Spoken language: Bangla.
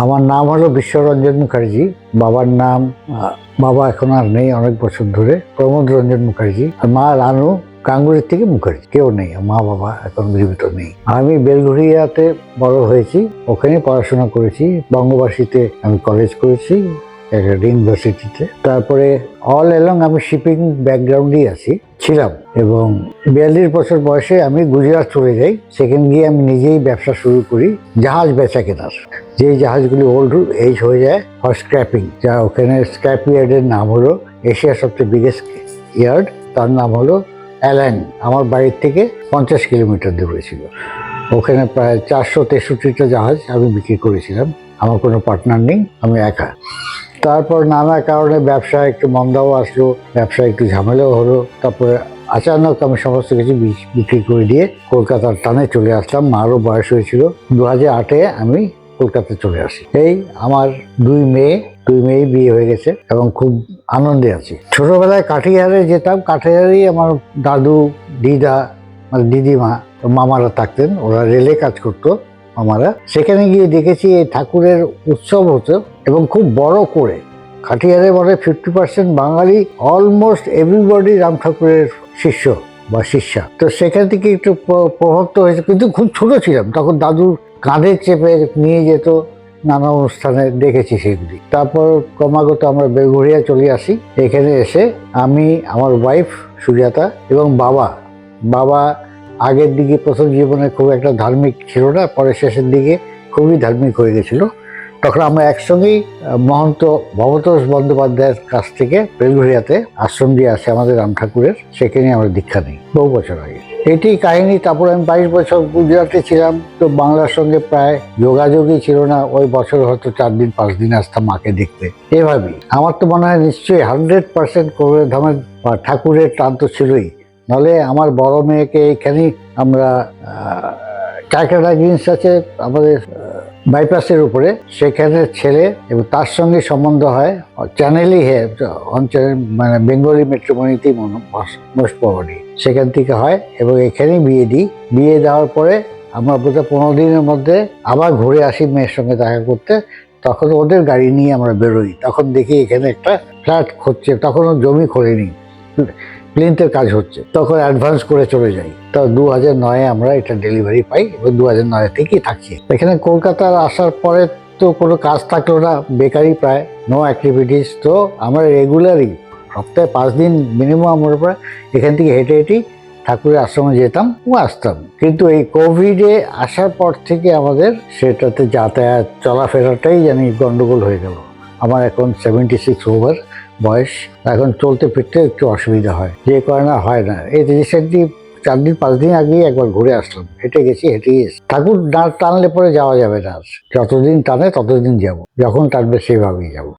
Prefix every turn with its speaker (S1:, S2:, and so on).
S1: আমার নাম হলো বিশ্বরঞ্জন মুখার্জি। বাবার নাম বাবা এখন আর নেই, অনেক বছর ধরে, প্রমোদ রঞ্জন মুখার্জি। আর মা রানু গাঙ্গুলির থেকে মুখার্জি, কেউ নেই, মা বাবা এখন জীবিত নেই। আমি বেলঘরিয়াতে বড় হয়েছি, ওখানে পড়াশোনা করেছি। বঙ্গবাসীতে আমি কলেজ করেছি, ইউনিভার্সিটিতে। তারপরে অল এলং আমি শিপিং ব্যাকগ্রাউন্ডেই ছিলাম এবং 42 বছর বয়সে আমি গুজরাট চলে যাই। সেখানে গিয়ে আমি নিজেই ব্যবসা শুরু করি, জাহাজ বেচা কেনার। যে জাহাজগুলি ওল্ড এজ হয়ে যায় ফর স্ক্র্যাপিং, যা ওখানে স্ক্র্যাপ ইয়ার্ডের নাম হলো এশিয়ার সবচেয়ে বিগেস্ট ইয়ার্ড, তার নাম হলো অ্যালাং। আমার বাড়ির থেকে 50 কিলোমিটার দূরে ছিল। ওখানে প্রায় 463টা জাহাজ আমি বিক্রি করেছিলাম। আমার কোনো পার্টনার নেই, আমি একা। তারপর নানা কারণে ব্যবসা একটু মন্দাও আসলো, ব্যবসা একটু ঝামেলাও হলো। তারপরে আচানক আমি সমস্ত কিছু বিক্রি করে দিয়ে কলকাতার টানে চলে আসলাম। মারও বয়স হয়েছিল। 2008-এ আমি কলকাতায় চলে আসি। এই আমার দুই মেয়ে বিয়ে হয়ে গেছে এবং খুব আনন্দে আছি। ছোটবেলায় কাঠিহারে যেতাম, কাঠিহারেই আমার দাদু, দিদা, মানে দিদিমা, মামারা থাকতেন। ওরা রেলে কাজ করতো মামারা। সেখানে গিয়ে দেখেছি এই ঠাকুরের উৎসব হতো এবং খুব বড় করে। কাঠিহারে বলে 50% বাঙালি, অলমোস্ট এভরিবডি রাম ঠাকুরের শিষ্য বা শিষ্যা। তো সেখান থেকে একটু প্রভাবিত হয়েছে, কিন্তু খুব ছোট ছিলাম তখন। দাদুর কাঁধে চেপে নিয়ে যেত নানা অনুষ্ঠানে, দেখেছি সেগুলি। তারপর ক্রমাগত আমরা বেলঘরিয়া চলে আসি। এখানে এসে আমি, আমার ওয়াইফ সুজাতা এবং বাবা আগের দিকে প্রথম জীবনে খুব একটা ধার্মিক ছিল না, পরে শেষের দিকে খুবই ধার্মিক হয়ে গেছিল। তখন আমরা একসঙ্গেই মহন্ত ভবতোষ বন্দ্যোপাধ্যায়ের কাছ থেকে বেলঘরিয়াতে আশ্রম দিয়ে আসে আমাদের রাম ঠাকুরের, সেখানে আমরা দীক্ষা নিই বহু বছর আগে। এটি কাহিনী। তারপর আমি 22 বছর গুজরাটে ছিলাম, তো বাংলার সঙ্গে প্রায় যোগাযোগই ছিল না। ওই বছর হয়তো 4 দিন 5 দিন আসতাম মাকে দেখতে। এভাবেই আমার তো মনে হয় নিশ্চয়ই 100% কবির ধামের বা ঠাকুরের টান তো ছিলই। নাহলে আমার বড় মেয়েকে এইখানেই আমরা ক্যালকাটা জিন্স আছে আমাদের বাইপাসের উপরে, সেখানে ছেলে এবং তার সঙ্গে সম্বন্ধ হয় চ্যানেলই মানে বেঙ্গলি মেট্রোমনিতেই মোস্ট প্রবাবলি সেখান থেকে হয় এবং এখানেই বিয়ে দিই। বিয়ে দেওয়ার পরে আমরা বোধহয় 15 দিনের মধ্যে আবার ঘুরে আসি মেয়ের সঙ্গে দেখা করতে। তখন ওদের গাড়ি নিয়ে আমরা বেরোই। তখন দেখি এখানে একটা ফ্ল্যাট খুঁজছে, তখনও জমি খোলেনি, প্লিন্থের কাজ হচ্ছে। তখন অ্যাডভান্স করে চলে যাই। তো 2009-এ আমরা এটা ডেলিভারি পাই এবং 2009 থেকেই থাকি এখানে। কলকাতার আসার পরে তো কোনো কাজ থাকলো না, বেকারি প্রায়, নো অ্যাক্টিভিটিস। তো আমরা রেগুলারই সপ্তাহে 5 দিন মিনিমাম আমরা প্রায় এখান থেকে হেঁটে হেঁটেই ঠাকুরের আশ্রমে যেতাম ও আসতাম। কিন্তু এই কোভিডে আসার পর থেকে আমাদের সেটাতে যাতায়াত চলাফেরাটাই জানি গন্ডগোল হয়ে গেল। আমার এখন 76 ওভার বয়স, এখন চলতে ফিরতে একটু অসুবিধা হয়, যে কারণে হয় না। এই রিসেন্টলি 4 দিন 5 দিন আগেই একবার ঘুরে আসলাম, হেঁটেই এসেছি। ঠাকুর না টানলে পরে যাওয়া যাবে না। যতদিন টানে ততদিন যাব, যখন টানবে সেভাবেই যাব।